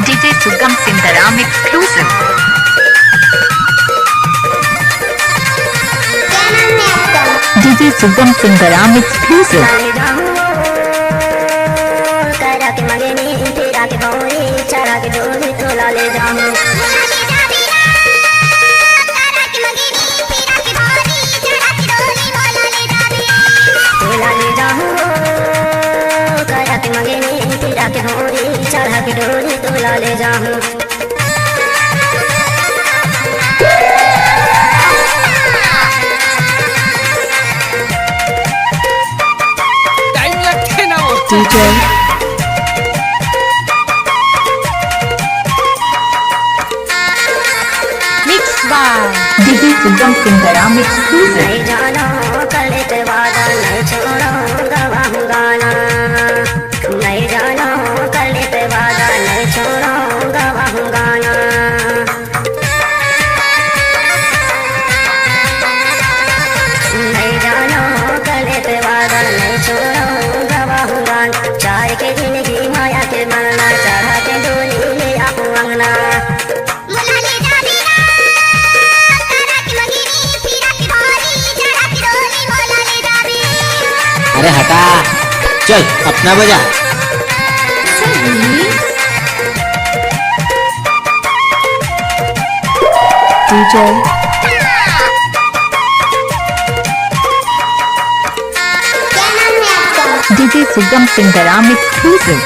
DJ Sugam Sundaram exclusive. DJ Sugam Sundaram exclusive. चढ़ा के डोरी तोला ले जाऊं टाइम लगते ना वो DJ Mix by DJ Sugam Sundaram exclusive. नहीं जाना कर लेते वादा नहीं छोड़ूंगा वहाँ गाना नहीं जाना कर लेते वादा नहीं छोड़ूंगा वहाँ गाना नहीं जाना कर लेते वादा नहीं छोड़ूंगा वहाँ गाना चार के जिंदगी माया के मरना चढ़ा के डोली ले आप अंगना अरे हटा चल अपना बजा DJ DJ Sugam Sundaram exclusive.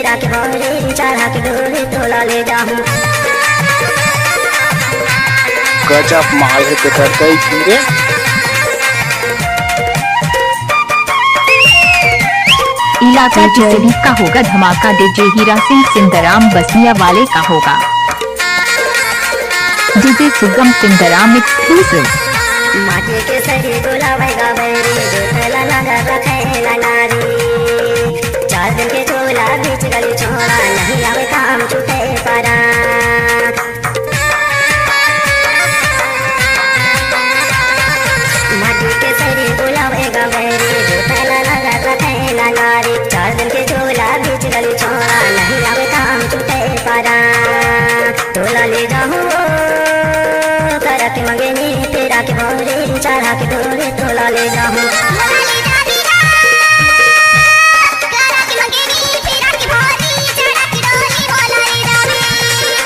चढ़ा के डोरी तोला ले जाऊं गजब माल है बेटर कई कीड़े इलाका किसी का होगा धमाका DJ हीरा सिंह सिंदराम बसिया वाले का होगा DJ Sugam Sundaram exclusive. माटी के सही बुलावेगा बैरी दूसरा लगा रखेला नारी चार दिन के झोला बीच गली छोड़ा नहीं आवे काम छूटे पारा माटी के सही बुलावेगा बैरी दूसरा लगा रखेला नारी चार दिन के झोला बीच गली छोड़ा नहीं आवे काम छूटे पारा तोला ले जाऊं करा के मंगेनी तेरा के भोरे चढ़ा के डोरे तोला ले जाऊं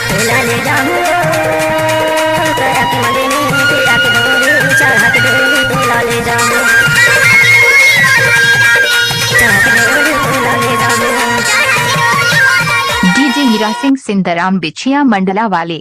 तोला ले जाऊं करा के मंगेनी तेरा के भोरे चढ़ा के डोरे तोला ले जाऊं चढ़ा के डोरे तोला ले जाऊं DJ हीरा सिंह सिंदराम बिछिया मंडला वाले।